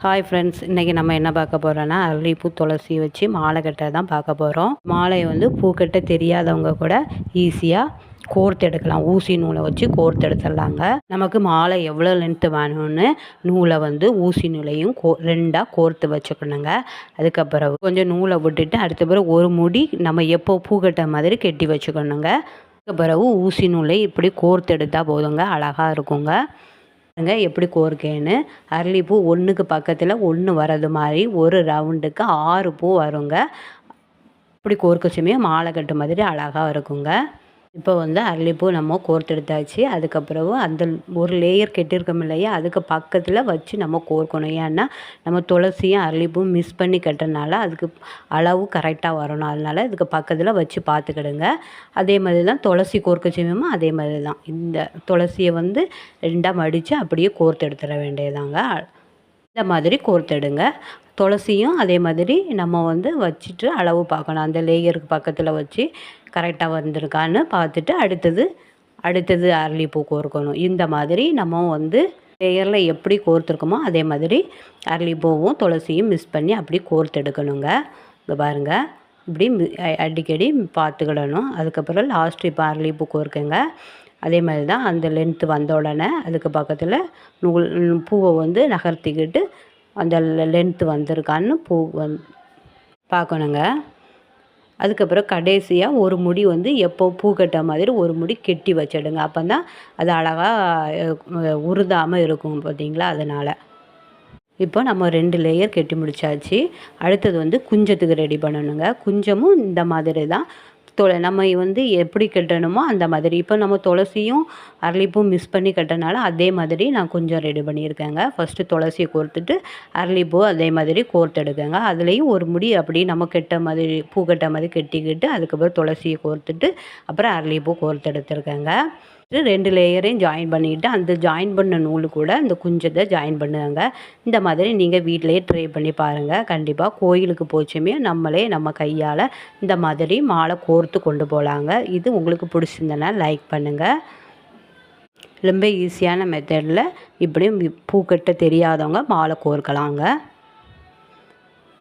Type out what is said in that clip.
Hi friends, இன்றைக்கி நம்ம என்ன பார்க்க போகிறோன்னா அரளிப்பூ துளசி வச்சு மாலை கட்ட தான் பார்க்க போகிறோம். மாலையை வந்து பூக்கட்ட தெரியாதவங்க கூட ஈஸியாக கோர்த்து எடுக்கலாம். ஊசி நூலை வச்சு கோர்த்து எடுத்துடலாங்க. நமக்கு மாலை எவ்வளோ லென்த்து வேணும்னு நூலை வந்து ஊசி நூலையும் ரெண்டாக கோர்த்து வச்சுக்கணுங்க. அதுக்கப்புறம் கொஞ்சம் நூலை விட்டுட்டு அடுத்த பிறகு ஒரு முடி நம்ம எப்போ பூக்கட்ட மாதிரி கெட்டி வச்சுக்கணுங்க. அதுக்கப்புறம் ஊசி நூலை இப்படி கோர்த்து எடுத்தால் போதுங்க, அழகாக இருக்குங்க. எப்படி கோர்க்கேன்னு அரளிப்பூ ஒன்றுக்கு பக்கத்தில் ஒன்று வர்றது மாதிரி ஒரு ரவுண்டுக்கு 6 பூ வருங்க. இப்படி கோர்க்க சமயம் மாலை கட்டு மாதிரி அழகாக இருக்குங்க. இப்போ வந்து அரளிப்பூ நம்ம கோர்த்தெடுத்தாச்சு. அதுக்கப்புறம் அந்த ஒரு லேயர் கட்டியிருக்கோம் இல்லையா, அதுக்கு பக்கத்தில் வச்சு நம்ம கோர்க்கணும். ஏன்னா நம்ம துளசியும் அரளிப்பூவும் மிஸ் பண்ணி கட்டுறதுனால அதுக்கு அளவு கரெக்டாக வரணும். அதனால் இதுக்கு பக்கத்தில் வச்சு பார்த்துக்கிடுங்க. அதே மாதிரி தான் துளசி கோர்க்க செய்வோமோ அதே மாதிரி தான் இந்த துளசியை வந்து 2ஆக மடித்து அப்படியே கோர்த்து எடுத்துட வேண்டியதாங்க. இந்த மாதிரி கோர்த்தெடுங்க. துளசியும் அதே மாதிரி நம்ம வந்து வச்சுட்டு அளவு பார்க்கணும். அந்த லேயருக்கு பக்கத்தில் வச்சு கரெக்டாக வந்திருக்கான்னு பார்த்துட்டு அடுத்தது அரளிப்பூ கோர்க்கணும். இந்த மாதிரி நம்ம வந்து லேயரில் எப்படி கோர்த்துருக்கோமோ அதே மாதிரி அரளிப்பூவும் துளசியும் மிஸ் பண்ணி அப்படி கோர்த்தெடுக்கணுங்க. இங்கே பாருங்கள், இப்படி அடிக்கடி பார்த்துக்கிடணும். அதுக்கப்புறம் லாஸ்ட் இப்போ அரளிப்பூ கோர்க்குங்க. அதே மாதிரி தான் அந்த லென்த்து வந்த உடனே அதுக்கு பக்கத்தில் பூவை வந்து நகர்த்திக்கிட்டு அந்த லென்த்து வந்திருக்கான்னு பூ பார்க்கணுங்க. அதுக்கப்புறம் கடைசியாக ஒரு முடி வந்து எப்போ பூ கட்ட மாதிரி ஒரு முடி கெட்டி வச்சிடுங்க. அப்போ தான் அது அழகாக உருதாமல் இருக்கும் பார்த்தீங்களா. அதனால் இப்போ நம்ம 2 லேயர் கெட்டி முடித்தாச்சு. அடுத்தது வந்து குஞ்சத்துக்கு ரெடி பண்ணணுங்க. குஞ்சமும் இந்த மாதிரி தான் நம்ம வந்து எப்படி கட்டணுமோ அந்த மாதிரி. இப்போ நம்ம துளசியும் அரளிப்பூ மிஸ் பண்ணி கட்டினால அதே மாதிரி நான் கொஞ்சம் ரெடி பண்ணியிருக்கேங்க. ஃபஸ்ட்டு துளசியை கோர்த்துட்டு அரளிப்பூ அதே மாதிரி கோர்த்தெடுக்கேங்க. அதுலேயும் ஒரு முடி அப்படி நம்ம கெட்ட மாதிரி பூ கட்ட மாதிரி கெட்டிக்கிட்டு அதுக்கப்புறம் துளசியை கோர்த்துட்டு அப்புறம் அரளிப்பூ கோர்த்தெடுத்துருக்கேங்க. 2 லேயரையும் ஜாயின் பண்ணிவிட்டு அந்த ஜாயின் பண்ண நூல் கூட இந்த குஞ்சத்தை ஜாயின் பண்ணுங்க. இந்த மாதிரி நீங்கள் வீட்டிலையே ட்ரை பண்ணி பாருங்கள். கண்டிப்பாக கோயிலுக்கு போச்சுமே நம்மளே நம்ம கையால் இந்த மாதிரி மாலை கோர்த்து கொண்டு போகலாங்க. இது உங்களுக்கு பிடிச்சிருந்தனா லைக் பண்ணுங்கள். ரொம்ப ஈஸியான மெத்தடில் இப்படியும் பூக்கட்ட தெரியாதவங்க மாலை கோர்க்கலாங்க.